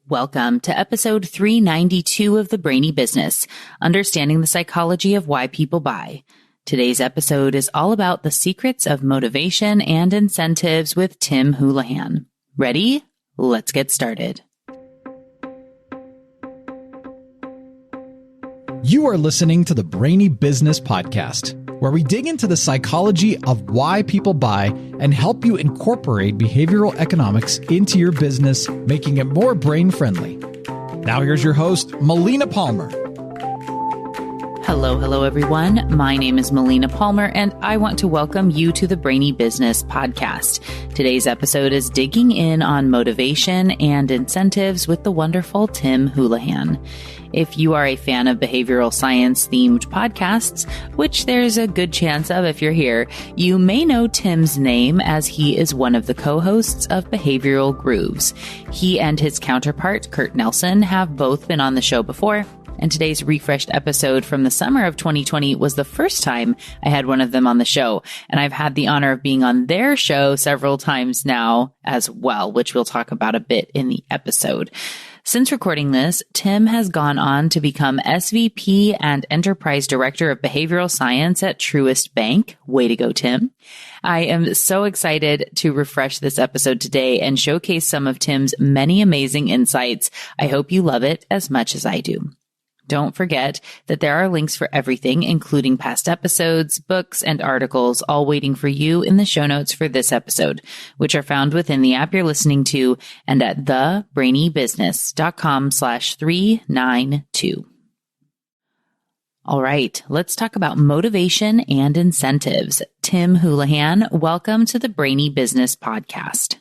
Welcome to episode 392 of the Brainy Business, Understanding the Psychology of Why People Buy. Today's episode is all about the secrets of motivation and incentives with Tim Houlihan. Ready? Let's get started. You are listening to the Brainy Business Podcast, where we dig into the psychology of why people buy and help you incorporate behavioral economics into your business, making it more brain-friendly. Now here's your host, Melina Palmer. Hello, everyone. My name is Melina Palmer, and I want to welcome you to the Brainy Business Podcast. Today's episode is digging in on motivation and incentives with the wonderful Tim Houlihan. If you are a fan of behavioral science-themed podcasts, which there's a good chance of if you're here, you may know Tim's name as he is one of the co-hosts of Behavioral Grooves. He and his counterpart, Kurt Nelson, have both been on the show before. And today's refreshed episode from the summer of 2020 was the first time I had one of them on the show. And I've had the honor of being on their show several times now as well, which we'll talk about a bit in the episode. Since recording this, Tim has gone on to become SVP and Enterprise Director of Behavioral Science at Truist Bank. Way to go, Tim. I am so excited to refresh this episode today and showcase some of Tim's many amazing insights. I hope you love it as much as I do. Don't forget that there are links for everything, including past episodes, books, and articles, all waiting for you in the show notes for this episode, which are found within the app you're listening to and at thebrainybusiness.com/392. All right, let's talk about motivation and incentives. Tim Houlihan, welcome to the Brainy Business Podcast.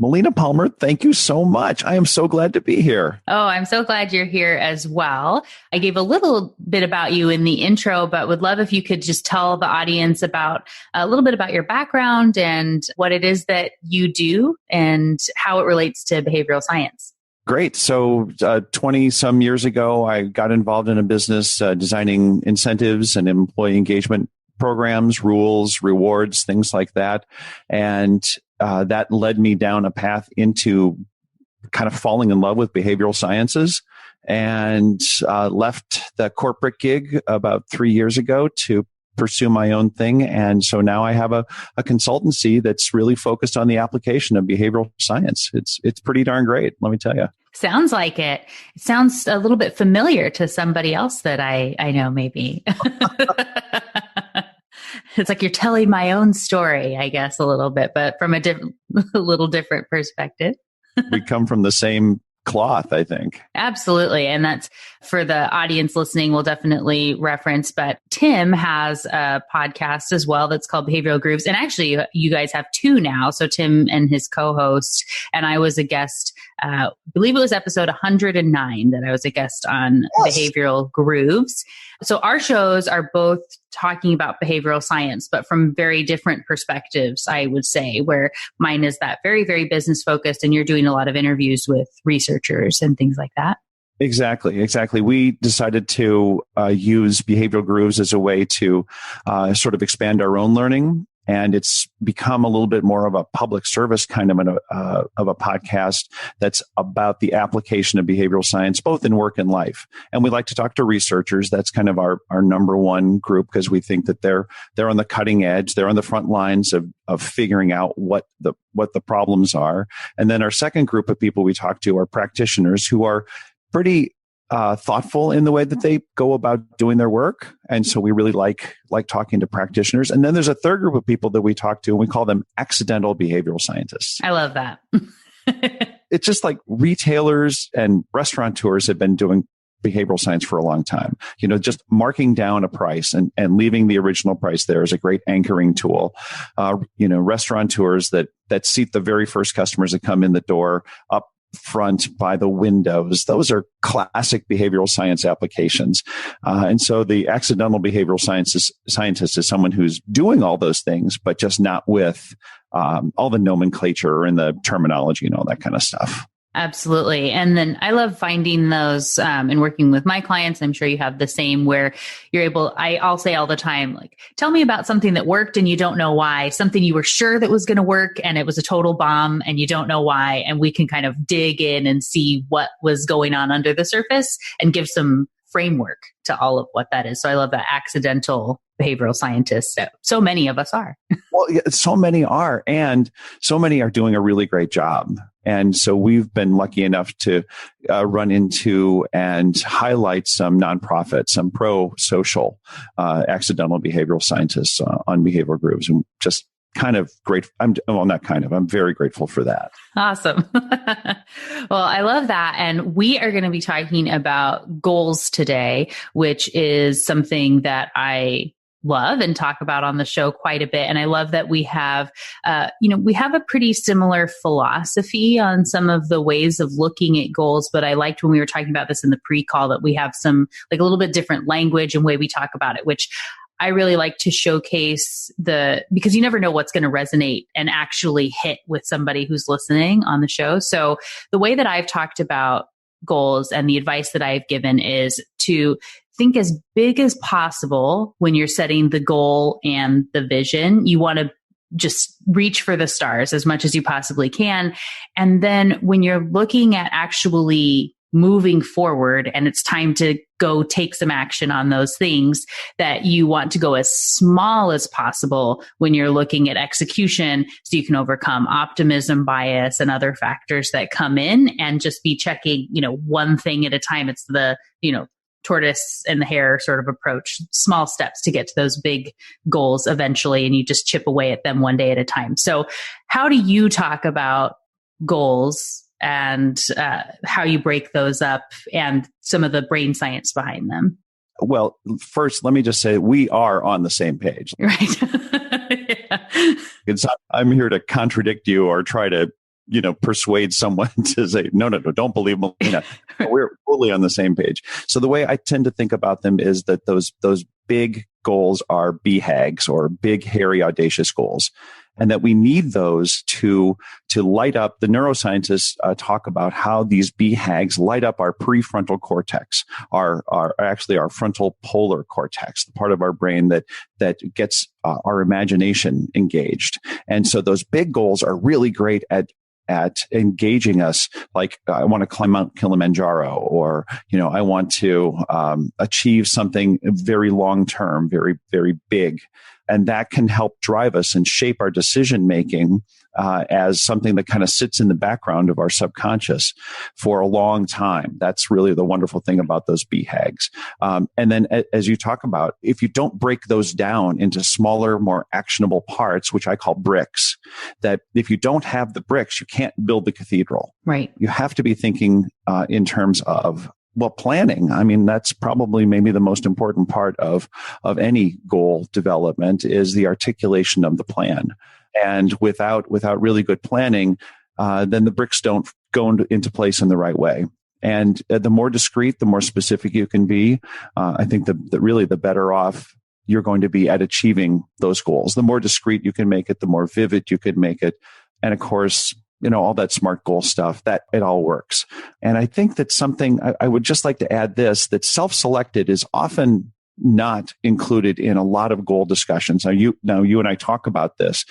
Melina Palmer, thank you so much. I am so glad to be here. Oh, I'm so glad you're here as well. I gave a little bit about you in the intro, but would love if you could just tell the audience about a little bit about your background and what it is that you do and how it relates to behavioral science. Great. So 20 some years ago, I got involved in a business designing incentives and employee engagement programs, rules, rewards, things like that. And that led me down a path into kind of falling in love with behavioral sciences and left the corporate gig about 3 years ago to pursue my own thing. And so now I have a consultancy that's really focused on the application of behavioral science. It's pretty darn great, let me tell you. Sounds like it. It sounds a little bit familiar to somebody else that I know maybe. It's like you're telling my own story, I guess, a little bit, but from a little different perspective. We come from the same cloth, I think. Absolutely. And that's for the audience listening, we'll definitely reference, but Tim has a podcast as well that's called Behavioral Grooves. And actually you guys have two now. So Tim and his co-host, and I was a guest, I believe it was episode 109 that I was a guest on. Yes. Behavioral Grooves. So our shows are both talking about behavioral science, but from very different perspectives, I would say, where mine is that very, very business focused and you're doing a lot of interviews with researchers and things like that. Exactly. We decided to use Behavioral Grooves as a way to sort of expand our own learning. And it's become a little bit more of a public service kind of a podcast that's about the application of behavioral science, both in work and life. And we like to talk to researchers. That's kind of our number one group because we think that they're on the cutting edge. They're on the front lines of figuring out what the problems are. And then our second group of people we talk to are practitioners who are pretty thoughtful in the way that they go about doing their work. And so we really like talking to practitioners. And then there's a third group of people that we talk to, and we call them accidental behavioral scientists. I love that. It's just like retailers and restaurateurs have been doing behavioral science for a long time. Just marking down a price and leaving the original price there is a great anchoring tool. Restaurateurs that seat the very first customers that come in the door up front by the windows. Those are classic behavioral science applications. And so the accidental behavioral scientist is someone who's doing all those things, but just not with all the nomenclature and the terminology and all that kind of stuff. Absolutely. And then I love finding those and working with my clients. I'm sure you have the same where you're able, I'll say all the time, like, tell me about something that worked and you don't know why, something you were sure that was going to work and it was a total bomb and you don't know why. And we can kind of dig in and see what was going on under the surface and give some framework to all of what that is. So I love that accidental behavioral scientists. So many of us are. Well, yeah, so many are, and so many are doing a really great job. And so we've been lucky enough to run into and highlight some nonprofits, some pro-social accidental behavioral scientists on behavioral grooves, and just kind of great. I'm very grateful for that. Awesome. Well, I love that. And we are going to be talking about goals today, which is something that I love and talk about on the show quite a bit. And I love that we have, we have a pretty similar philosophy on some of the ways of looking at goals. But I liked when we were talking about this in the pre-call that we have some like a little bit different language and way we talk about it, which I really like to showcase because you never know what's going to resonate and actually hit with somebody who's listening on the show. So the way that I've talked about goals and the advice that I've given is to think as big as possible when you're setting the goal and the vision. You want to just reach for the stars as much as you possibly can. And then when you're looking at actually moving forward and it's time to go take some action on those things, that you want to go as small as possible when you're looking at execution so you can overcome optimism bias and other factors that come in and just be checking, one thing at a time. It's the, tortoise and the hare sort of approach, small steps to get to those big goals eventually. And you just chip away at them one day at a time. So how do you talk about goals and how you break those up and some of the brain science behind them? Well, first, let me just say we are on the same page. Right. Yeah. I'm here to contradict you or try to, persuade someone to say, no, don't believe Melina. We're fully on the same page. So the way I tend to think about them is that those big goals are BHAGs, or big, hairy, audacious goals. And that we need those to light up. The neuroscientists talk about how these BHAGs light up our prefrontal cortex, our frontal polar cortex, the part of our brain that gets our imagination engaged. And so those big goals are really great at engaging us. Like, I want to climb Mount Kilimanjaro, or, I want to achieve something very long term, very, very big. And that can help drive us and shape our decision making as something that kind of sits in the background of our subconscious for a long time. That's really the wonderful thing about those BHAGs. And then, as you talk about, if you don't break those down into smaller, more actionable parts, which I call bricks, that if you don't have the bricks, you can't build the cathedral. Right. You have to be thinking in terms of planning. I mean, that's probably maybe the most important part of any goal development is the articulation of the plan. And without really good planning, then the bricks don't go into place in the right way. And the more discrete, the more specific you can be, I think that really the better off you're going to be at achieving those goals. The more discrete you can make it, the more vivid you can make it. And of course, all that SMART goal stuff, that it all works. And I think that something I would just like to add that self-selected is often not included in a lot of goal discussions. Now you and I talk about this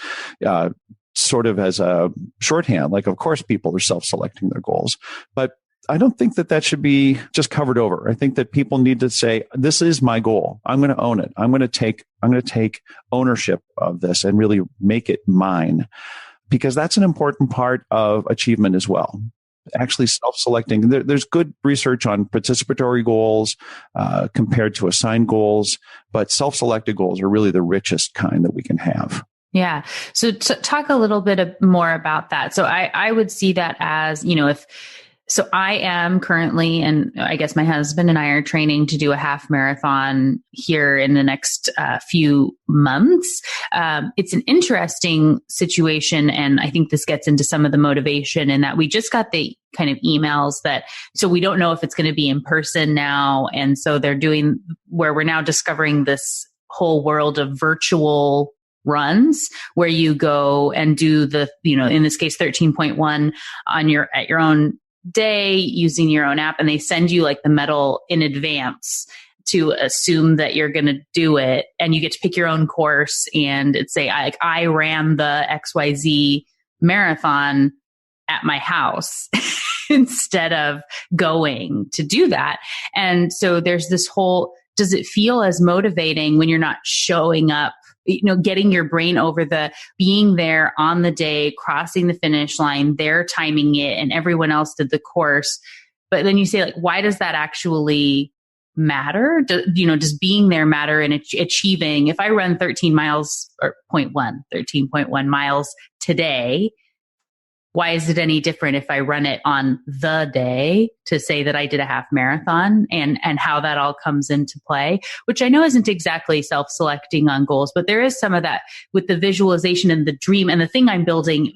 sort of as a shorthand, like, of course, people are self-selecting their goals, but I don't think that should be just covered over. I think that people need to say, this is my goal. I'm going to own it. I'm going to take ownership of this and really make it mine. Because that's an important part of achievement as well. Actually self-selecting. There's good research on participatory goals compared to assigned goals, but self-selected goals are really the richest kind that we can have. Yeah. So talk a little bit more about that. So I would see that as, so I am currently, and I guess my husband and I are training to do a half marathon here in the next few months. It's an interesting situation. And I think this gets into some of the motivation in that we just got the kind of emails so we don't know if it's going to be in person now. And so they're doing where we're now discovering this whole world of virtual runs where you go and do the, in this case, 13.1 at your own day using your own app, and they send you like the medal in advance to assume that you're going to do it, and you get to pick your own course, and it's I ran the XYZ marathon at my house instead of going to do that. And so there's this whole, does it feel as motivating when you're not showing up, getting your brain over the being there on the day, crossing the finish line, they're timing it, and everyone else did the course. But then you say, like, why does that actually matter? Does being there matter in achieving? If I run 13 13.1 miles today, why is it any different if I run it on the day to say that I did a half marathon, and how that all comes into play, which I know isn't exactly self-selecting on goals, but there is some of that with the visualization and the dream and the thing I'm building.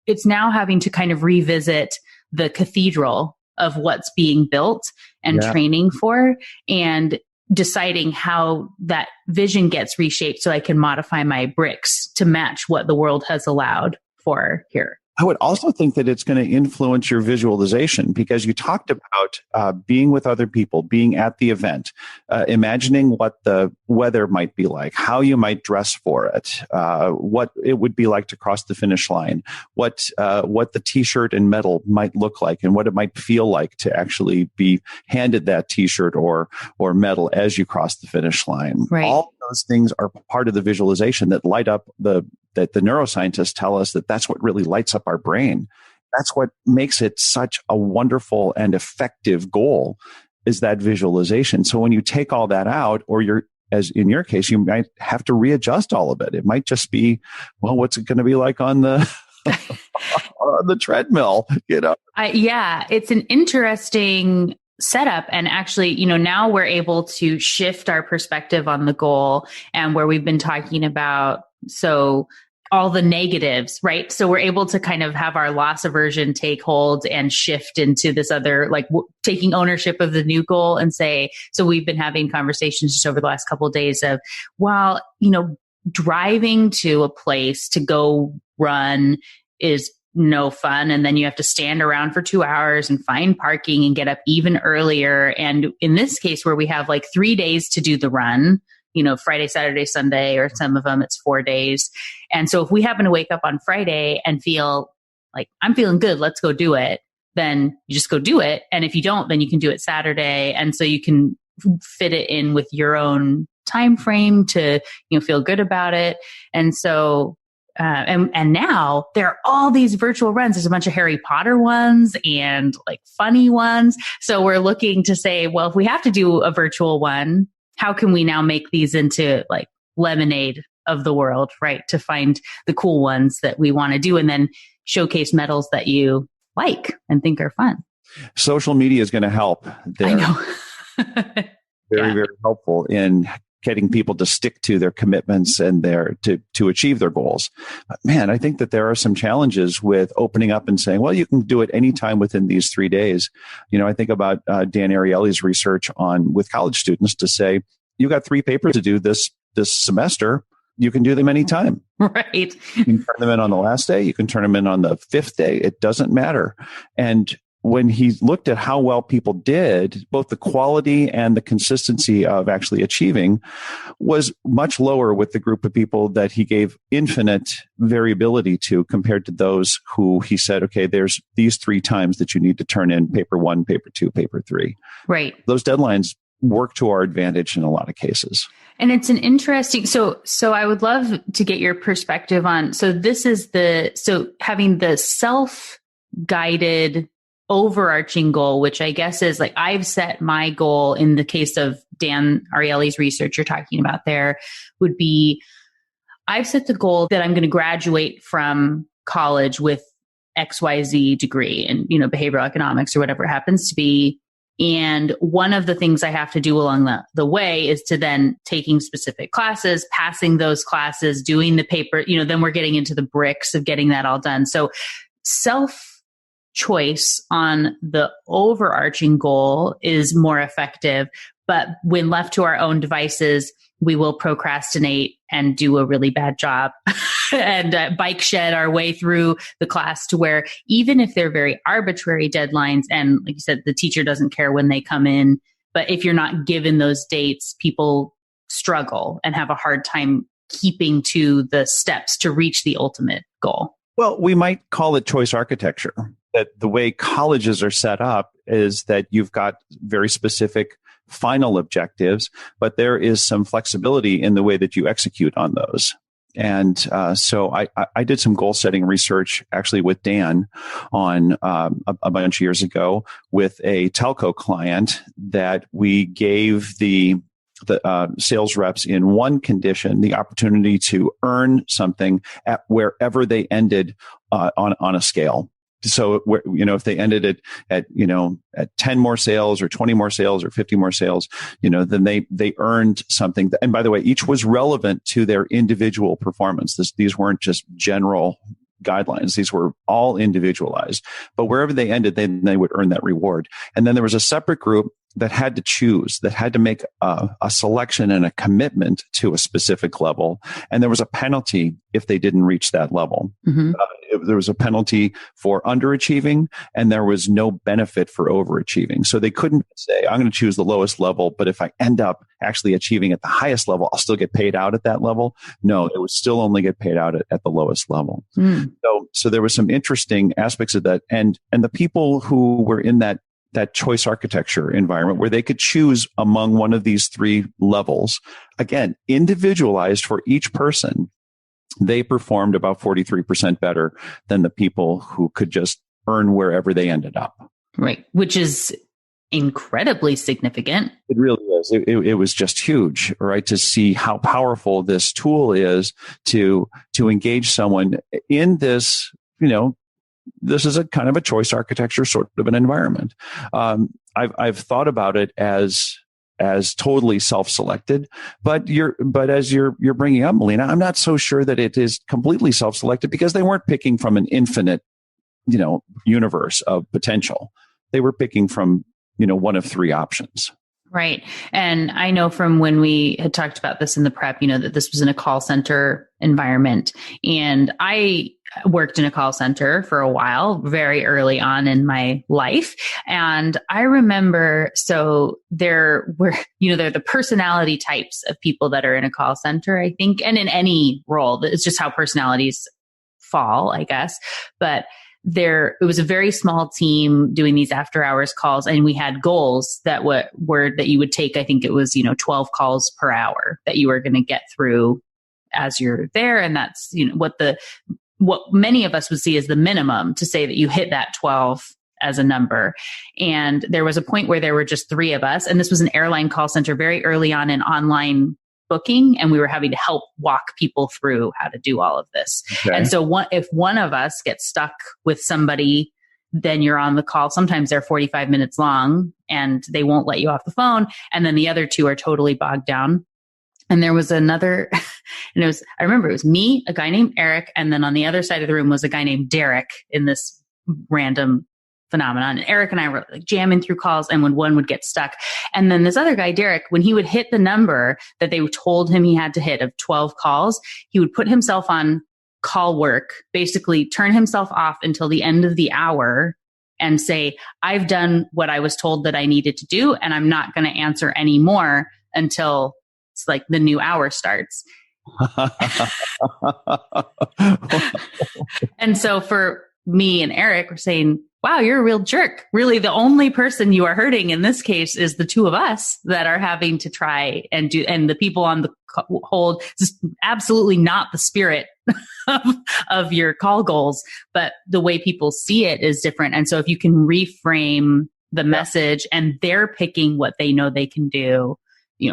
It's now having to kind of revisit the cathedral of what's being built and training for, and deciding how that vision gets reshaped so I can modify my bricks to match what the world has allowed for here. I would also think that it's going to influence your visualization, because you talked about being with other people, being at the event, imagining what the weather might be like, how you might dress for it, what it would be like to cross the finish line, what the T-shirt and medal might look like, and what it might feel like to actually be handed that T-shirt or medal as you cross the finish line. Right. All those things are part of the visualization that light up that the neuroscientists tell us that's what really lights up our brain. That's what makes it such a wonderful and effective goal, is that visualization. So when you take all that out, or as in your case, you might have to readjust all of it. It might just be, well, what's it going to be like on the on the treadmill? It's an interesting setup. And actually, now we're able to shift our perspective on the goal, and where we've been talking about, so all the negatives, right? So we're able to kind of have our loss aversion take hold and shift into this other, like taking ownership of the new goal, and say, so we've been having conversations just over the last couple of days of, well, driving to a place to go run is no fun. And then you have to stand around for 2 hours and find parking and get up even earlier. And in this case, where we have like 3 days to do the run, Friday, Saturday, Sunday, or some of them it's 4 days. And so if we happen to wake up on Friday and feel like I'm feeling good, let's go do it, then you just go do it. And if you don't, then you can do it Saturday. And so you can fit it in with your own time frame to, feel good about it. And so and now there are all these virtual runs. There's a bunch of Harry Potter ones and like funny ones. So we're looking to say, well, if we have to do a virtual one, how can we now make these into like lemonade of the world, right? To find the cool ones that we want to do, and then showcase medals that you like and think are fun. Social media is going to help there. I know. Very helpful in getting people to stick to their commitments and to achieve their goals. But man, I think that there are some challenges with opening up and saying, well, you can do it anytime within these 3 days. I think about Dan Ariely's research with college students to say, you got 3 papers to do this semester. You can do them anytime. Right. You can turn them in on the last day. You can turn them in on the 5th day. It doesn't matter. And when he looked at how well people did, both the quality and the consistency of actually achieving was much lower with the group of people that he gave infinite variability to, compared to those who he said, okay, there's these 3 times that you need to turn in paper 1, paper 2, paper 3. Right. Those deadlines work to our advantage in a lot of cases. And it's an interesting, so I would love to get your perspective on, so having the self-guided overarching goal, which I guess is like, I've set my goal in the case of Dan Ariely's research you're talking about there, would be, I've set the goal that I'm going to graduate from college with XYZ degree in, behavioral economics or whatever it happens to be. And one of the things I have to do along the way is to then taking specific classes, passing those classes, doing the paper, then we're getting into the bricks of getting that all done. So choice on the overarching goal is more effective. But when left to our own devices, we will procrastinate and do a really bad job and bike shed our way through the class to where even if they're very arbitrary deadlines, and like you said, the teacher doesn't care when they come in, but if you're not given those dates, people struggle and have a hard time keeping to the steps to reach the ultimate goal. Well, we might call it choice architecture. That the way colleges are set up is that you've got very specific final objectives, but there is some flexibility in the way that you execute on those. And so I did some goal setting research actually with Dan on a bunch of years ago with a telco client that we gave the sales reps in one condition the opportunity to earn something at wherever they ended on a scale. So, if they ended at 10 more sales or 20 more sales or 50 more sales, then they earned something. And by the way, each was relevant to their individual performance. These weren't just general guidelines. These were all individualized, but wherever they ended, they would earn that reward. And then there was a separate group that had to choose, that had to make a selection and a commitment to a specific level. And there was a penalty if they didn't reach that level. Mm-hmm. There was a penalty for underachieving, and there was no benefit for overachieving. So they couldn't say, I'm going to choose the lowest level, but if I end up actually achieving at the highest level, I'll still get paid out at that level. No, it would still only get paid out at the lowest level. Mm. So there was some interesting aspects of that. And the people who were in that choice architecture environment where they could choose among one of these three levels, again, individualized for each person, they performed about 43% better than the people who could just earn wherever they ended up. Right. Which is incredibly significant. It really is. It was just huge, right? To see how powerful this tool is to engage someone in this, this is a kind of a choice architecture sort of an environment. I've thought about it as totally self-selected, but as you're bringing up, Melina, I'm not so sure that it is completely self-selected because they weren't picking from an infinite, universe of potential. They were picking from, one of three options. Right. And I know from when we had talked about this in the prep, that this was in a call center environment. And I worked in a call center for a while, very early on in my life. And I remember, so there were, there are the personality types of people that are in a call center, I think, and in any role. It's just how personalities fall, I guess. But it was a very small team doing these after hours calls, and we had goals that were that you would take. I think it was 12 calls per hour that you were going to get through as you're there, and that's what many of us would see as the minimum to say that you hit that 12 as a number. And there was a point where there were just three of us, and this was an airline call center very early on in online booking, and we were having to help walk people through how to do all of this. Okay. And so if one of us gets stuck with somebody, then you're on the call. Sometimes they're 45 minutes long and they won't let you off the phone. And then the other two are totally bogged down. And there was another, and I remember it was me, a guy named Eric, and then on the other side of the room was a guy named Derek in this random phenomenon. And Eric and I were like jamming through calls, and when one would get stuck. And then this other guy, Derek, when he would hit the number that they told him he had to hit of 12 calls, he would put himself on call work, basically turn himself off until the end of the hour and say, I've done what I was told that I needed to do, and I'm not going to answer any more until it's like the new hour starts. And so for me and Eric, we're saying, wow, you're a real jerk. Really, the only person you are hurting in this case is the two of us that are having to try and do, and the people on the hold, just absolutely not the spirit of your call goals, but the way people see it is different. And so if you can reframe the message and they're picking what they know they can do,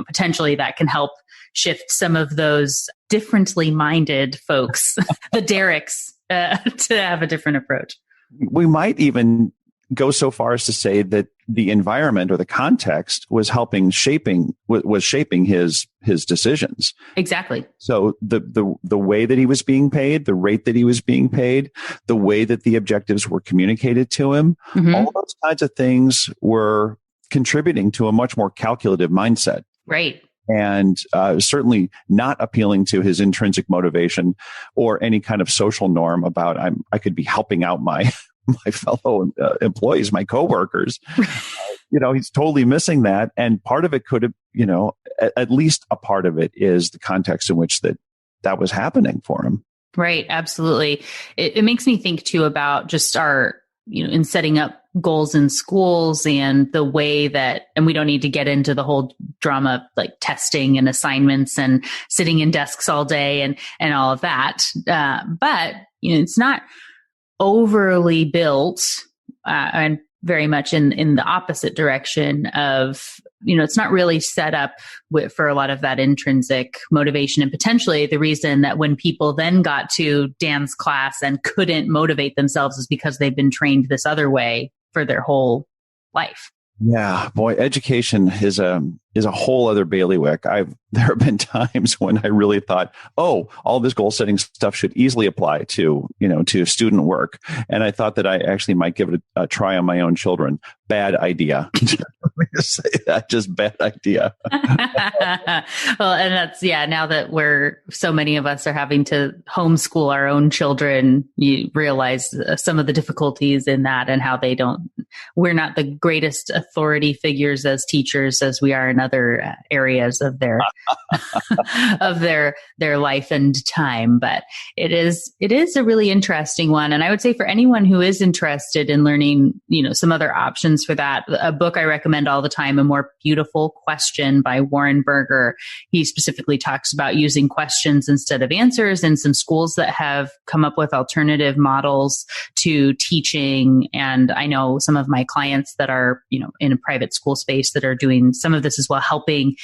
potentially that can help shift some of those differently minded folks, the Dereks, to have a different approach. We might even go so far as to say that the environment or the context was shaping his decisions. Exactly. So the way that he was being paid, the rate that he was being paid, the way that the objectives were communicated to him, mm-hmm. all those kinds of things were contributing to a much more calculative mindset. Right. and certainly not appealing to his intrinsic motivation or any kind of social norm about I could be helping out my fellow employees, my coworkers. He's totally missing that. And part of it could have, at least a part of it is the context in which that was happening for him. Right. Absolutely. It makes me think too about just in setting up goals in schools and the way that, and we don't need to get into the whole drama of like testing and assignments and sitting in desks all day and all of that. But, it's not overly built, and very much in the opposite direction of, it's not really set up for a lot of that intrinsic motivation. And potentially the reason that when people then got to dance class and couldn't motivate themselves is because they've been trained this other way for their whole life. Yeah, boy, education is a whole other bailiwick. There have been times when I really thought, all this goal setting stuff should easily apply to student work. And I thought that I actually might give it a try on my own children. Bad idea. Let me just say that, just bad idea. Well, and that's, now that so many of us are having to homeschool our own children, you realize some of the difficulties in that and how we're not the greatest authority figures as teachers as we are in other areas of their of their life and time. But it is a really interesting one. And I would say for anyone who is interested in learning, some other options for that, a book I recommend all the time, A More Beautiful Question by Warren Berger. He specifically talks about using questions instead of answers, and some schools that have come up with alternative models to teaching. And I know some of my clients that are, in a private school space that are doing some of this as well, helping,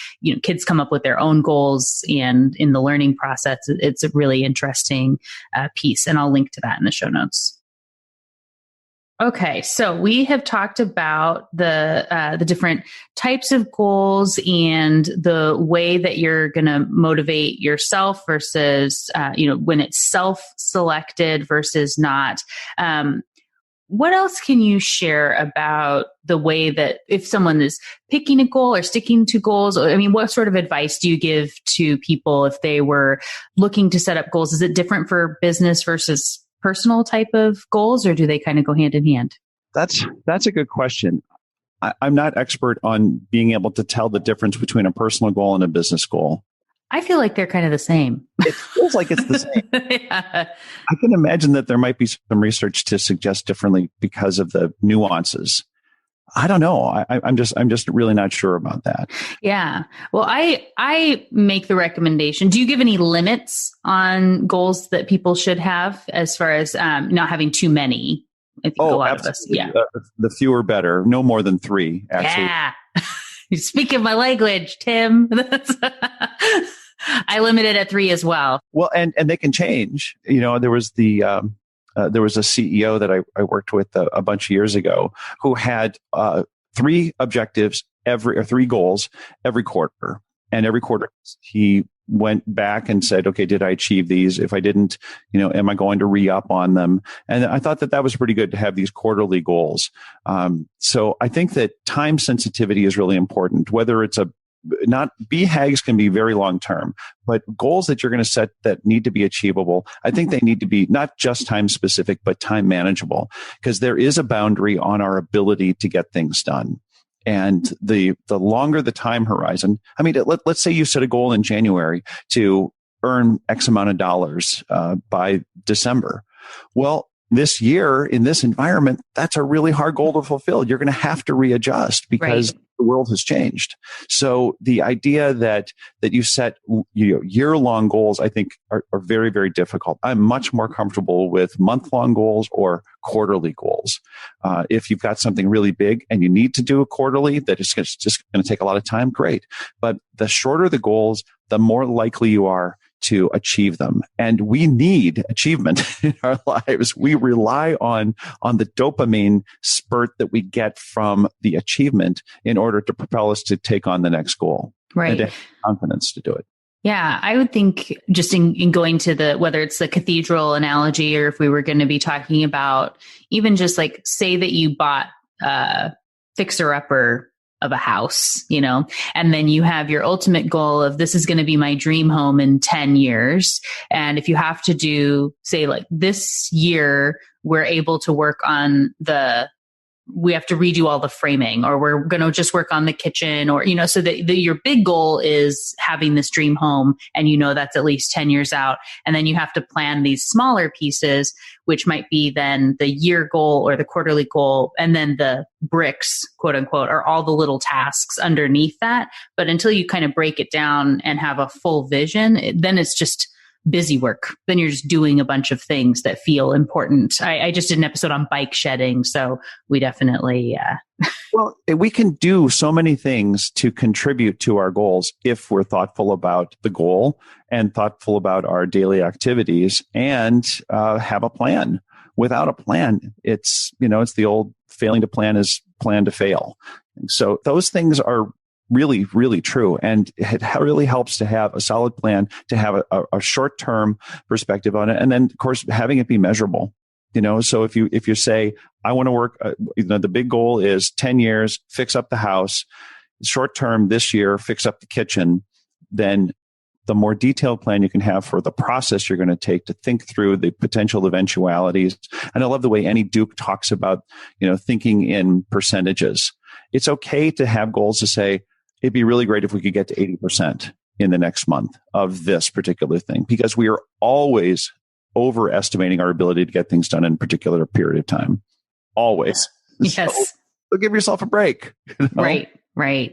kids come up with their own goals. And in the learning process, it's a really interesting piece. And I'll link to that in the show notes. Okay, so we have talked about the different types of goals and the way that you're going to motivate yourself versus, when it's self-selected versus not. What else can you share about the way that if someone is picking a goal or sticking to goals? What sort of advice do you give to people if they were looking to set up goals? Is it different for business versus personal type of goals, or do they kind of go hand in hand? That's a good question. I'm not expert on being able to tell the difference between a personal goal and a business goal. I feel like they're kind of the same. It feels like it's the same. Yeah. I can imagine that there might be some research to suggest differently because of the nuances. I don't know. I'm just really not sure about that. Yeah. Well, I make the recommendation. Do you give any limits on goals that people should have as far as not having too many? I think a lot absolutely. of us. Yeah. The fewer better. No more than 3, actually. Yeah. You're speaking my language, Tim. I limit it at 3 as well. Well, and they can change. There was there was a CEO that I worked with a bunch of years ago who had 3 objectives 3 goals every quarter. And every quarter he went back and said, okay, did I achieve these? If I didn't, am I going to re-up on them? And I thought that was pretty good to have these quarterly goals. So I think that time sensitivity is really important, whether it's BHAGs can be very long term, but goals that you're going to set that need to be achievable, I think they need to be not just time specific, but time manageable, because there is a boundary on our ability to get things done. And the longer the time horizon, let's say you set a goal in January to earn X amount of dollars by December. Well, this year in this environment, that's a really hard goal to fulfill. You're going to have to readjust because the world has changed. So the idea that you set year-long goals, I think, are very, very difficult. I'm much more comfortable with month-long goals or quarterly goals. If you've got something really big and you need to do a quarterly that is just going to take a lot of time, great. But the shorter the goals, the more likely you are to achieve them. And we need achievement in our lives. We rely on the dopamine spurt that we get from the achievement in order to propel us to take on the next goal. Right. And to have confidence to do it. Yeah, I would think just in going to whether it's the cathedral analogy, or if we were going to be talking about even just like, say that you bought a fixer-upper of a house, and then you have your ultimate goal of this is going to be my dream home in 10 years. And if you have to do, say, like this year, we're able to work on we have to redo all the framing, or we're going to just work on the kitchen, or, so your big goal is having this dream home, and that's at least 10 years out. And then you have to plan these smaller pieces, which might be then the year goal or the quarterly goal. And then the bricks, quote unquote, are all the little tasks underneath that. But until you kind of break it down and have a full vision, then it's just busy work. Then you're just doing a bunch of things that feel important. I just did an episode on bike shedding, so we definitely... Well, we can do so many things to contribute to our goals if we're thoughtful about the goal and thoughtful about our daily activities and have a plan. Without a plan, it's the old failing to plan is plan to fail. And so those things are really, really true. And it really helps to have a solid plan, to have a short-term perspective on it. And then, of course, having it be measurable. So if you say, I want to work, the big goal is 10 years, fix up the house, short-term this year, fix up the kitchen, then the more detailed plan you can have for the process you're going to take to think through the potential eventualities. And I love the way Annie Duke talks about, thinking in percentages. It's okay to have goals to say, it'd be really great if we could get to 80% in the next month of this particular thing, because we are always overestimating our ability to get things done in a particular period of time. Always. Yes. So give yourself a break. Right.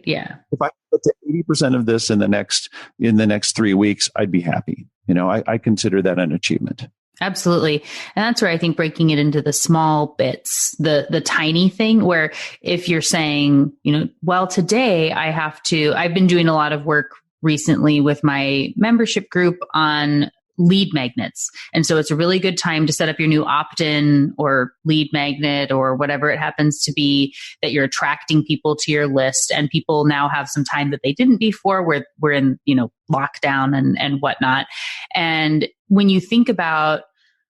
Yeah. If I get to 80% of this in the next 3 weeks, I'd be happy. I consider that an achievement. Absolutely. And that's where I think breaking it into the small bits, the tiny thing, where if you're saying, well, today I've been doing a lot of work recently with my membership group on lead magnets. And so it's a really good time to set up your new opt-in or lead magnet or whatever it happens to be, that you're attracting people to your list, and people now have some time that they didn't before, where we're in, lockdown and whatnot. And when you think about,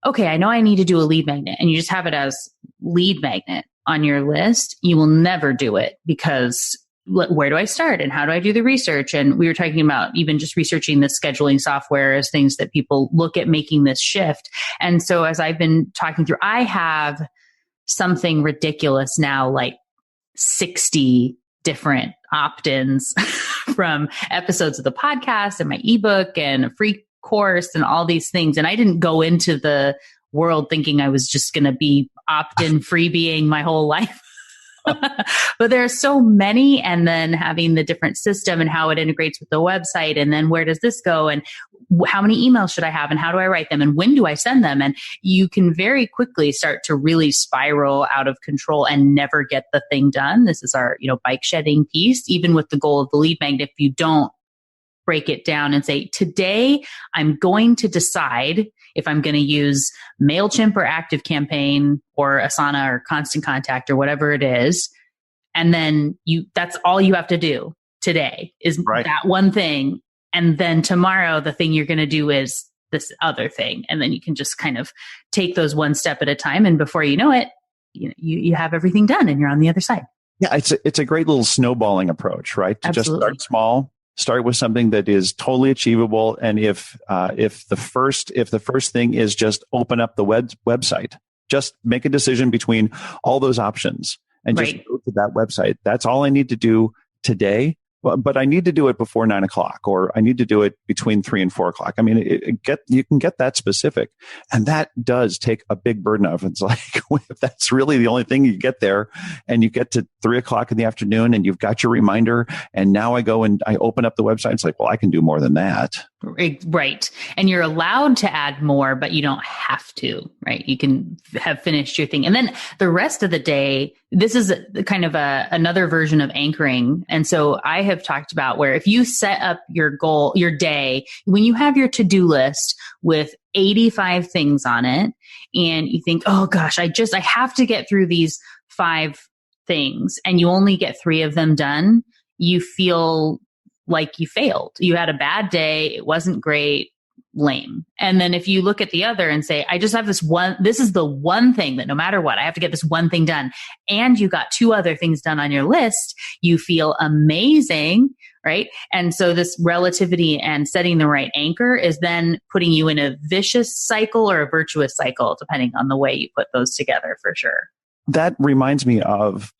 okay, I know I need to do a lead magnet, and you just have it as lead magnet on your list, you will never do it, because where do I start and how do I do the research? And we were talking about even just researching the scheduling software as things that people look at making this shift. And so as I've been talking through, I have something ridiculous now, like 60 different opt-ins from episodes of the podcast and my ebook and a free course and all these things. And I didn't go into the world thinking I was just going to be opt-in freebieing my whole life. But there are so many, and then having the different system and how it integrates with the website, and then where does this go, and how many emails should I have, and how do I write them, and when do I send them? And you can very quickly start to really spiral out of control and never get the thing done. This is our, bike shedding piece, even with the goal of the lead magnet. If you don't break it down and say, today I'm going to decide if I'm going to use MailChimp or ActiveCampaign or Asana or Constant Contact or whatever it is. And then that's all you have to do today is that one thing. And then tomorrow, the thing you're going to do is this other thing. And then you can just kind of take those one step at a time. And before you know it, you have everything done and you're on the other side. Yeah, it's a great little snowballing approach, right? To Absolutely. Just start small. Start with something that is totally achievable, and if the first thing is just open up the website, just make a decision between all those options and just go to that website. That's all I need to do today. But I need to do it before 9 o'clock, or I need to do it between 3 and 4 o'clock. I mean, you can get that specific, and that does take a big burden off. It's like, if that's really the only thing you get there, and you get to 3 o'clock in the afternoon, and you've got your reminder, and now I go and I open up the website. It's like, well, I can do more than that. Right. And you're allowed to add more, but you don't have to, right? You can have finished your thing. And then the rest of the day, this is kind of another version of anchoring. And so I have talked about where if you set up your goal, your day, when you have your to-do list with 85 things on it, and you think, oh gosh, I have to get through these 5 things, and you only get 3 of them done, you feel like you failed. You had a bad day. It wasn't great. lame. And then if you look at the other and say, I just have this is the one thing that no matter what, I have to get this one thing done. And you got 2 other things done on your list, you feel amazing, right? And so this relativity and setting the right anchor is then putting you in a vicious cycle or a virtuous cycle, depending on the way you put those together, for sure. That reminds me of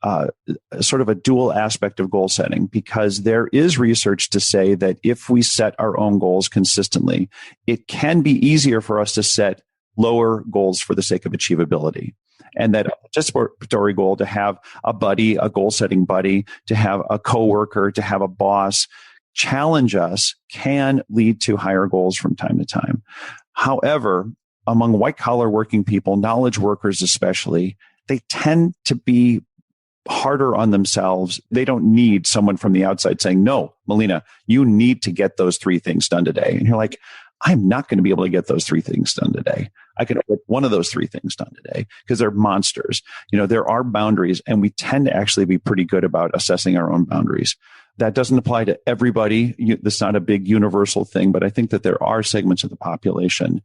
sort of a dual aspect of goal setting, because there is research to say that if we set our own goals consistently, it can be easier for us to set lower goals for the sake of achievability. And that participatory goal, to have a buddy, a goal setting buddy, to have a coworker, to have a boss challenge us, can lead to higher goals from time to time. However, among white collar working people, knowledge workers especially, they tend to be harder on themselves. They don't need someone from the outside saying, no, Melina, you need to get those 3 things done today. And you're like, I'm not going to be able to get those 3 things done today. I can get one of those 3 things done today, because they're monsters. There are boundaries, and we tend to actually be pretty good about assessing our own boundaries. That doesn't apply to everybody. That's not a big universal thing, but I think that there are segments of the population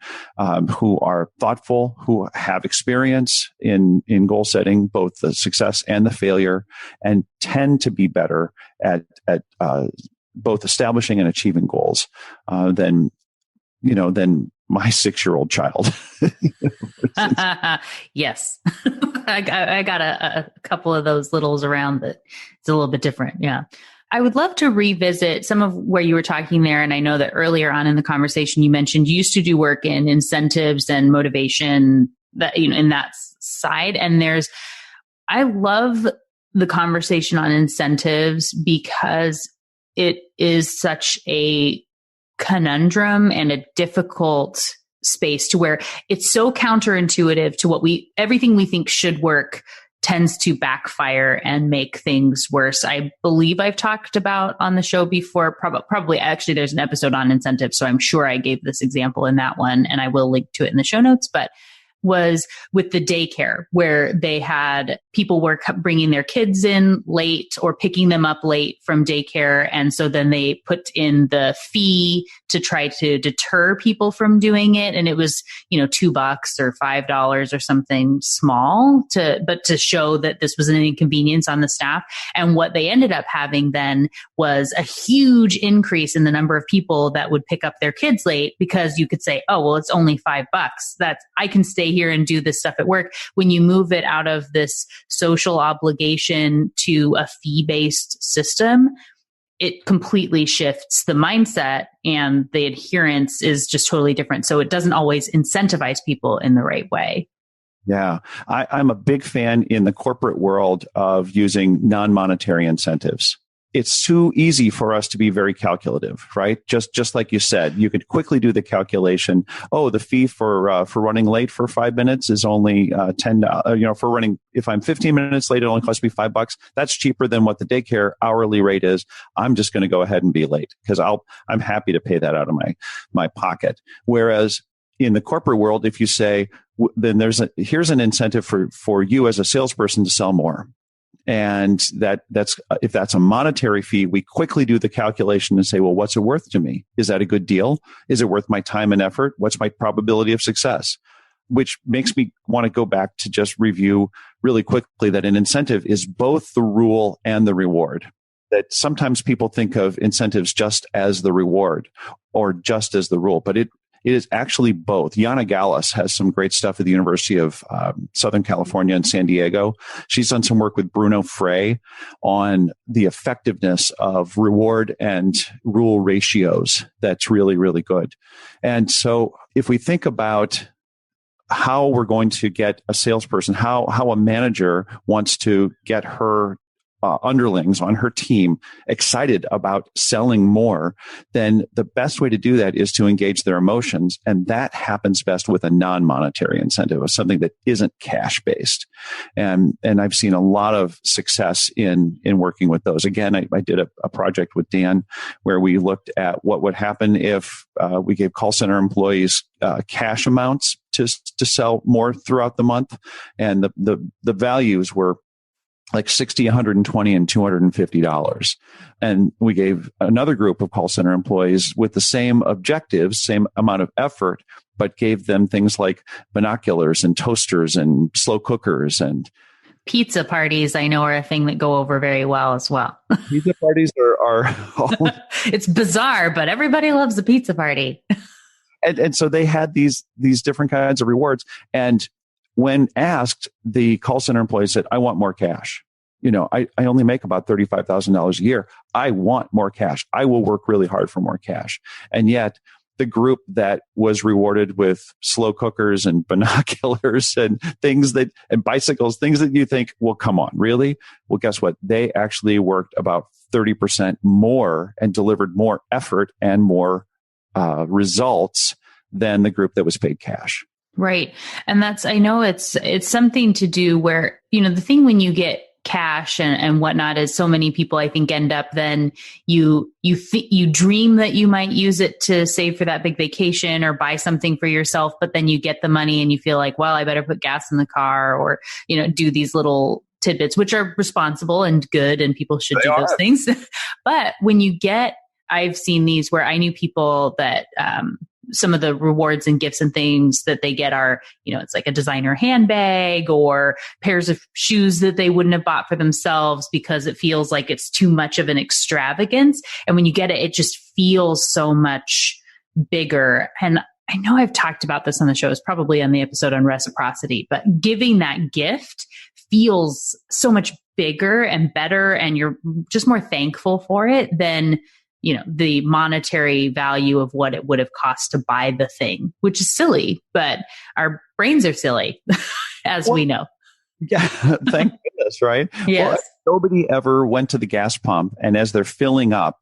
who are thoughtful, who have experience in goal setting, both the success and the failure, and tend to be better at both establishing and achieving goals than my 6-year-old child. Yes. I got a couple of those littles around that it's a little bit different. Yeah. I would love to revisit some of where you were talking there. And I know that earlier on in the conversation, you mentioned you used to do work in incentives and motivation, that, in that side. And I love the conversation on incentives, because it is such a conundrum and a difficult space, to where it's so counterintuitive to everything we think should work tends to backfire and make things worse. I believe I've talked about on the show before, probably actually there's an episode on incentives, so I'm sure I gave this example in that one, and I will link to it in the show notes, but was with the daycare, where they had people were bringing their kids in late or picking them up late from daycare. And so then they put in the fee to try to deter people from doing it. And it was, $2 or $5 or something small but to show that this was an inconvenience on the staff. And what they ended up having then was a huge increase in the number of people that would pick up their kids late, because you could say, oh, well, it's only $5. I can stay here and do this stuff at work. When you move it out of this social obligation to a fee-based system, it completely shifts the mindset, and the adherence is just totally different. So it doesn't always incentivize people in the right way. Yeah, I'm a big fan in the corporate world of using non-monetary incentives. It's too easy for us to be very calculative, right? Just like you said, you could quickly do the calculation. Oh, the fee for running late for 5 minutes is only $10. For running, if I'm 15 minutes late, it only costs me $5. That's cheaper than what the daycare hourly rate is. I'm just going to go ahead and be late, because I'm happy to pay that out of my pocket. Whereas in the corporate world, if you say, then here's an incentive for you as a salesperson to sell more. And that's if that's a monetary fee, we quickly do the calculation and say, well, what's it worth to me? Is that a good deal? Is it worth my time and effort? What's my probability of success? Which makes me want to go back to just review really quickly that an incentive is both the rule and the reward. That sometimes people think of incentives just as the reward or just as the rule, but it is actually both. Jana Gallus has some great stuff at the University of Southern California in San Diego. She's done some work with Bruno Frey on the effectiveness of reward and rule ratios. That's really, really good. And so if we think about how we're going to get a salesperson, how a manager wants to get her underlings on her team excited about selling more, then the best way to do that is to engage their emotions. And that happens best with a non-monetary incentive, or something that isn't cash-based. And I've seen a lot of success in working with those. Again, I did a project with Dan where we looked at what would happen if we gave call center employees cash amounts to sell more throughout the month. And the values were like $60, $120, and $250. And we gave another group of call center employees with the same objectives, same amount of effort, but gave them things like binoculars and toasters and slow cookers and pizza parties. I know are a thing that go over very well as well. Pizza parties are it's bizarre, but everybody loves a pizza party. and so they had these different kinds of rewards. And when asked, the call center employee said, I want more cash. I only make about $35,000 a year. I want more cash. I will work really hard for more cash. And yet the group that was rewarded with slow cookers and binoculars and and bicycles, things that you think, well, come on, really? Well, guess what? They actually worked about 30% more and delivered more effort and more results than the group that was paid cash. Right. And I know it's something to do where, the thing when you get cash and whatnot is so many people, I think, end up then you dream that you might use it to save for that big vacation or buy something for yourself, but then you get the money and you feel like, well, I better put gas in the car or, do these little tidbits, which are responsible and good and people should do those things. But when I've seen these where I knew people that, some of the rewards and gifts and things that they get are, it's like a designer handbag or pairs of shoes that they wouldn't have bought for themselves because it feels like it's too much of an extravagance. And when you get it, it just feels so much bigger. And I know I've talked about this on the show. It's probably on the episode on reciprocity, but giving that gift feels so much bigger and better. And you're just more thankful for it than the monetary value of what it would have cost to buy the thing, which is silly, but our brains are silly, as we know. Yeah. Thank goodness, right? Yes. Well, nobody ever went to the gas pump and as they're filling up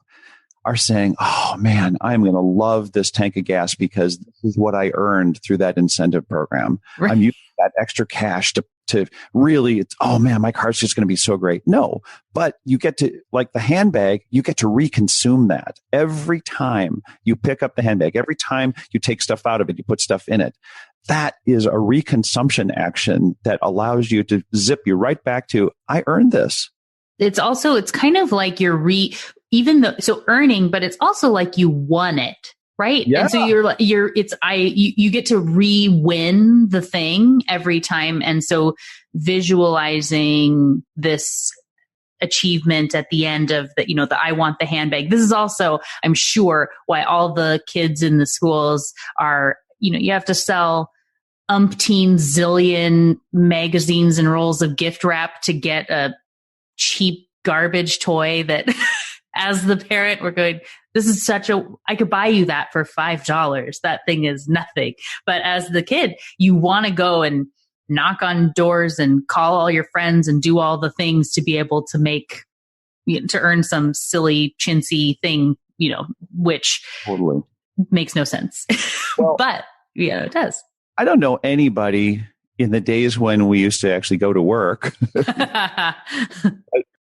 are saying, oh man, I'm going to love this tank of gas because this is what I earned through that incentive program. Right. I'm using that extra cash to really, oh man, my car's just going to be so great. No, but you get to, like the handbag, you get to reconsume that. Every time you pick up the handbag, every time you take stuff out of it, you put stuff in it. That is a reconsumption action that allows you to zip you right back to, I earned this. It's kind of like so earning, but it's also like you won it. Right. Yeah. And so you get to re-win the thing every time. And so visualizing this achievement at the end of the I want the handbag. This is also, I'm sure, why all the kids in the schools are, you have to sell umpteen zillion magazines and rolls of gift wrap to get a cheap garbage toy that as the parent, we're going, this is I could buy you that for $5. That thing is nothing. But as the kid, you want to go and knock on doors and call all your friends and do all the things to be able to to earn some silly chintzy thing, which totally makes no sense. Well, but it does. I don't know anybody in the days when we used to actually go to work.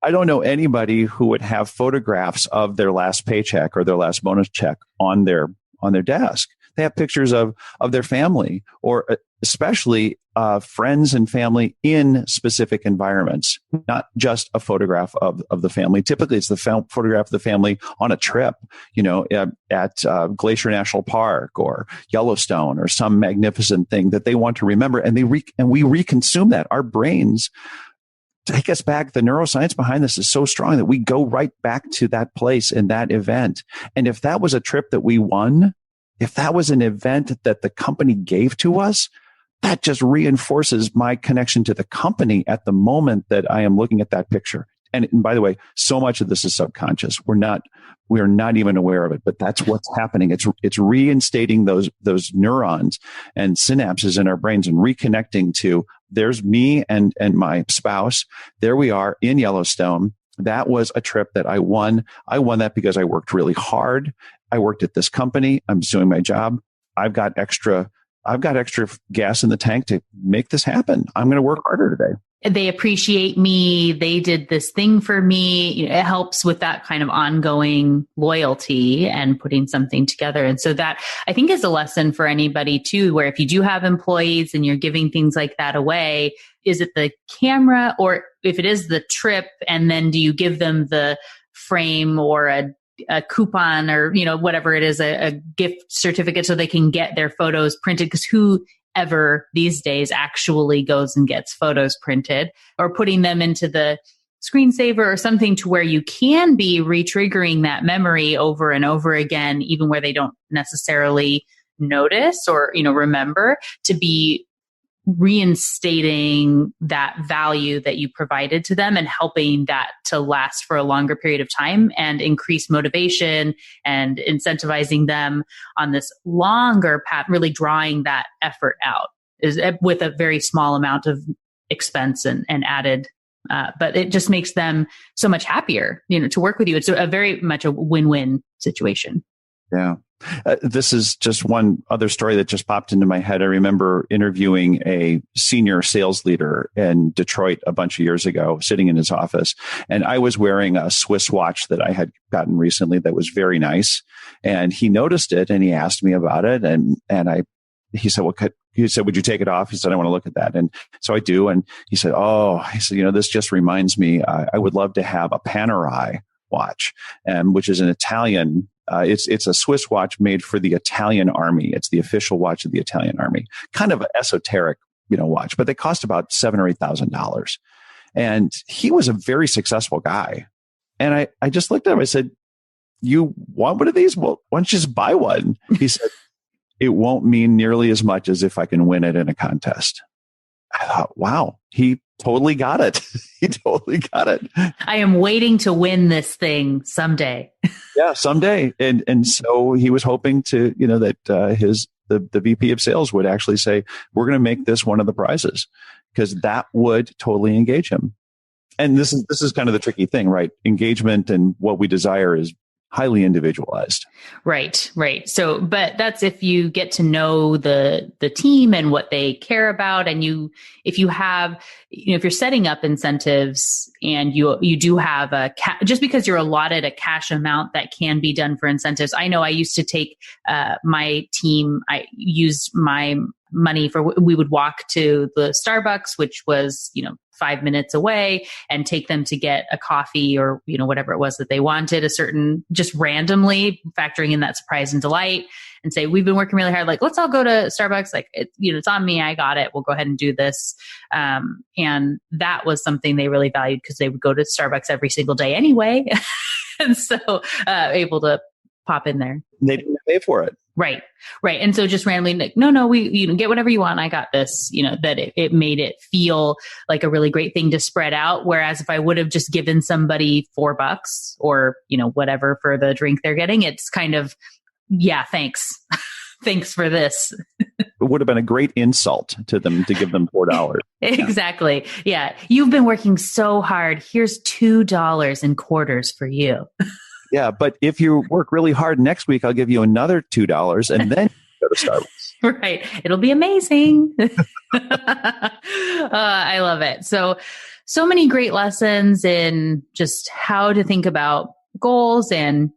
I don't know anybody who would have photographs of their last paycheck or their last bonus check on their desk. They have pictures of their family or especially friends and family in specific environments, not just a photograph of the family. Typically, it's the photograph of the family on a trip, at Glacier National Park or Yellowstone or some magnificent thing that they want to remember. And we reconsume that. Our brains take us back. The neuroscience behind this is so strong that we go right back to that place in that event. And if that was a trip that we won, if that was an event that the company gave to us, that just reinforces my connection to the company at the moment that I am looking at that picture. And by the way, so much of this is subconscious. We are not even aware of it, but that's what's happening. It's reinstating those neurons and synapses in our brains and reconnecting to, there's me and my spouse. There we are in Yellowstone. That was a trip that I won. I won that because I worked really hard. I worked at this company. I'm doing my job. I've got extra gas in the tank to make this happen. I'm going to work harder today. They appreciate me. They did this thing for me. It helps with that kind of ongoing loyalty and putting something together. And so that, I think, is a lesson for anybody too, where if you do have employees and you're giving things like that away, is it the camera, or if it is the trip, and then do you give them the frame or a coupon or, whatever it is, a gift certificate so they can get their photos printed? Because whoever these days actually goes and gets photos printed, or putting them into the screensaver or something to where you can be retriggering that memory over and over again, even where they don't necessarily notice or, remember, to be reinstating that value that you provided to them and helping that to last for a longer period of time and increase motivation and incentivizing them on this longer path, really drawing that effort out is with a very small amount of expense and added. But it just makes them so much happier, to work with you. It's a very much a win-win situation. Yeah. This is just one other story that just popped into my head. I remember interviewing a senior sales leader in Detroit a bunch of years ago, sitting in his office. And I was wearing a Swiss watch that I had gotten recently that was very nice. And he noticed it and he asked me about it. He said, would you take it off? He said, I want to look at that. And so I do. And he said, this just reminds me, I would love to have a Panerai watch, which is an Italian. It's a Swiss watch made for the Italian army. It's the official watch of the Italian army. Kind of an esoteric, watch, but they cost about $7,000 or $8,000. And he was a very successful guy. And I just looked at him. I said, "You want one of these? Well, why don't you just buy one?" He said, "It won't mean nearly as much as if I can win it in a contest." I thought, wow, he totally got it. He totally got it. I am waiting to win this thing someday. Yeah, someday. And so he was hoping to, that the VP of sales would actually say, we're going to make this one of the prizes, because that would totally engage him. And this is kind of the tricky thing, right? Engagement and what we desire is highly individualized. Right. So, but that's if you get to know the team and what they care about. And if you're setting up incentives and you do have just because you're allotted a cash amount that can be done for incentives. I know I used to take my team, I used my money we would walk to the Starbucks, which was, 5 minutes away, and take them to get a coffee or, whatever it was that they wanted, just randomly factoring in that surprise and delight, and say, we've been working really hard. Like, let's all go to Starbucks. Like, it's on me. I got it. We'll go ahead and do this. And that was something they really valued because they would go to Starbucks every single day anyway. And so, able to pop in there. They didn't pay for it. Right. And so just randomly, like, no, we, get whatever you want. I got this, that it made it feel like a really great thing to spread out. Whereas if I would have just given somebody $4 or, whatever for the drink they're getting, it's kind of, yeah, thanks. Thanks for this. It would have been a great insult to them to give them $4. Exactly. Yeah. You've been working so hard. Here's $2 in quarters for you. Yeah, but if you work really hard next week, I'll give you another $2 and then go to Starbucks. Right. It'll be amazing. I love it. So many great lessons in just how to think about goals and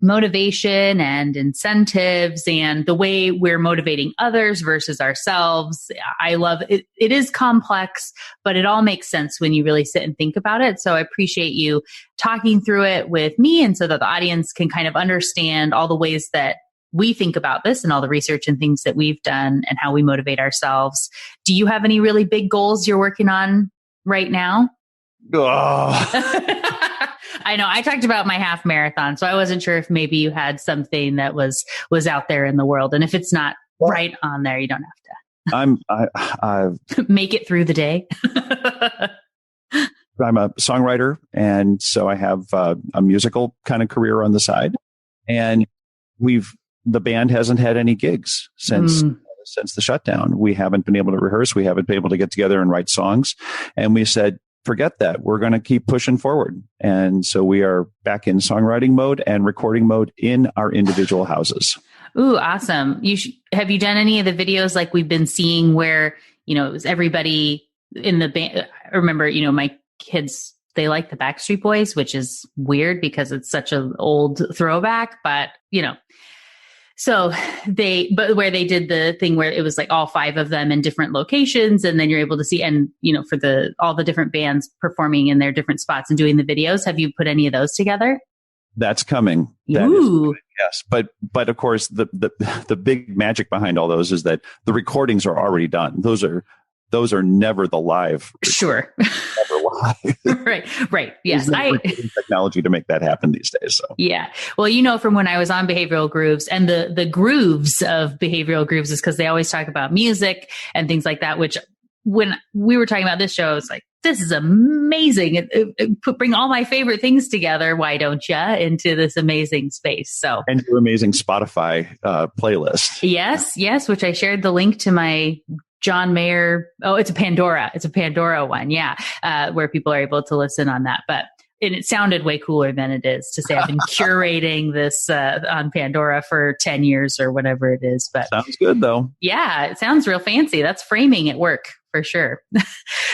motivation and incentives and the way we're motivating others versus ourselves. I love it. It is complex, but it all makes sense when you really sit and think about it. So I appreciate you talking through it with me, and so that the audience can kind of understand all the ways that we think about this and all the research and things that we've done and how we motivate ourselves. Do you have any really big goals you're working on right now? Oh. I know I talked about my half marathon, so I wasn't sure if maybe you had something that was out there in the world. And if it's not right on there, you don't have to. Make it through the day. I'm a songwriter, and so I have a musical kind of career on the side. And the band hasn't had any gigs since the shutdown. We haven't been able to rehearse. We haven't been able to get together and write songs. And we said, forget that. We're going to keep pushing forward. And so we are back in songwriting mode and recording mode in our individual houses. Ooh, awesome. Have you done any of the videos like we've been seeing where, it was everybody in the band? I remember, my kids, they like the Backstreet Boys, which is weird because it's such an old throwback, but So where they did the thing where it was like all 5 of them in different locations, and then you're able to see, and for all the different bands performing in their different spots and doing the videos. Have you put any of those together? That's coming. Ooh. Yes. But of course the big magic behind all those is that the recordings are already done. Those are never the live. Sure. Never live. Right. Yes. Technology to make that happen these days. So yeah. Well, from when I was on Behavioral Grooves, and the grooves of Behavioral Grooves is because they always talk about music and things like that, which when we were talking about this show, I was like, this is amazing. Bring all my favorite things together. Why don't you into this amazing space? So, and your amazing Spotify playlist. Yes. Which I shared the link to my John Mayer. Oh, it's a Pandora one. Yeah. Where people are able to listen on that. And it sounded way cooler than it is to say I've been curating this on Pandora for 10 years or whatever it is. But sounds good though. Yeah, it sounds real fancy. That's framing at work for sure.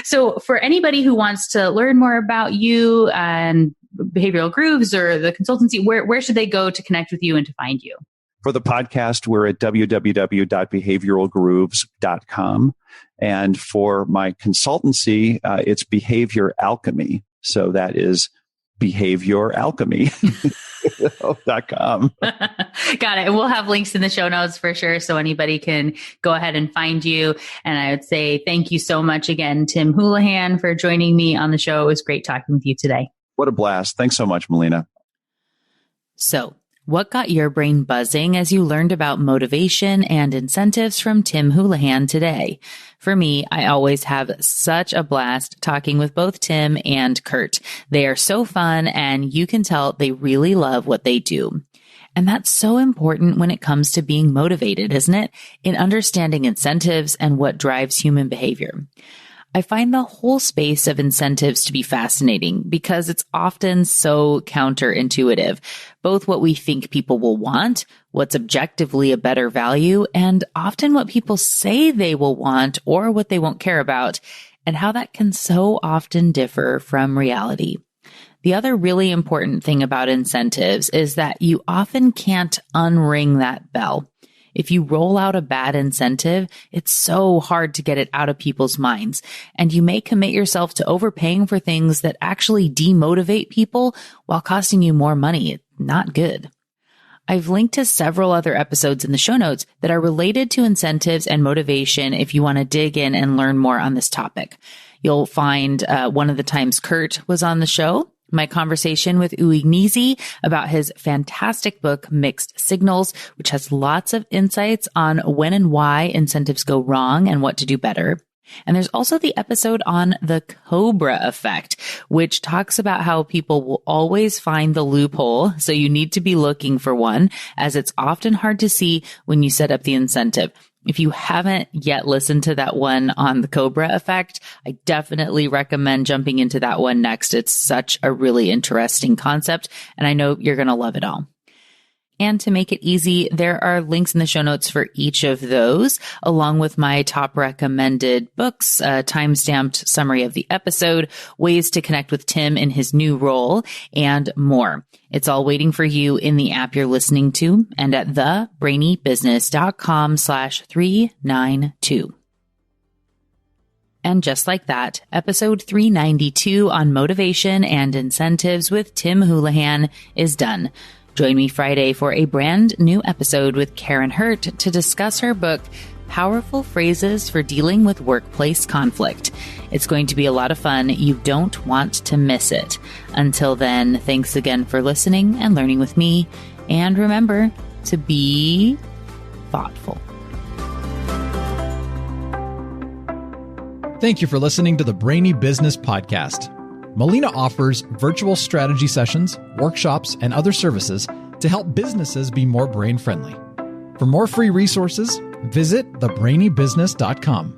So for anybody who wants to learn more about you and Behavioral Grooves or the consultancy, where should they go to connect with you and to find you? For the podcast, we're at www.behavioralgrooves.com. And for my consultancy, it's Behavior Alchemy. So that is behavioralchemy.com. Got it. And we'll have links in the show notes for sure, so anybody can go ahead and find you. And I would say thank you so much again, Tim Houlihan, for joining me on the show. It was great talking with you today. What a blast. Thanks so much, Melina. So, what got your brain buzzing as you learned about motivation and incentives from Tim Houlihan today? For me, I always have such a blast talking with both Tim and Kurt. They are so fun, and you can tell they really love what they do. And that's so important when it comes to being motivated, isn't it? In understanding incentives and what drives human behavior. I find the whole space of incentives to be fascinating because it's often so counterintuitive, both what we think people will want, what's objectively a better value, and often what people say they will want or what they won't care about, and how that can so often differ from reality. The other really important thing about incentives is that you often can't unring that bell. If you roll out a bad incentive, it's so hard to get it out of people's minds, and you may commit yourself to overpaying for things that actually demotivate people while costing you more money. It's not good. I've linked to several other episodes in the show notes that are related to incentives and motivation if you want to dig in and learn more on this topic. You'll find one of the times Kurt was on the show, my conversation with Uignizi about his fantastic book, Mixed Signals, which has lots of insights on when and why incentives go wrong and what to do better. And there's also the episode on the Cobra effect, which talks about how people will always find the loophole. So you need to be looking for one, as it's often hard to see when you set up the incentive. If you haven't yet listened to that one on the Cobra effect, I definitely recommend jumping into that one next. It's such a really interesting concept, and I know you're going to love it all. And to make it easy, there are links in the show notes for each of those, along with my top recommended books, a time-stamped summary of the episode, ways to connect with Tim in his new role, and more. It's all waiting for you in the app you're listening to and at thebrainybusiness.com/392. And just like that, episode 392 on motivation and incentives with Tim Houlihan is done. Join me Friday for a brand new episode with Karen Hurt to discuss her book, Powerful Phrases for Dealing with Workplace Conflict. It's going to be a lot of fun. You don't want to miss it. Until then, thanks again for listening and learning with me. And remember to be thoughtful. Thank you for listening to the Brainy Business Podcast. Melina offers virtual strategy sessions, workshops, and other services to help businesses be more brain-friendly. For more free resources, visit thebrainybusiness.com.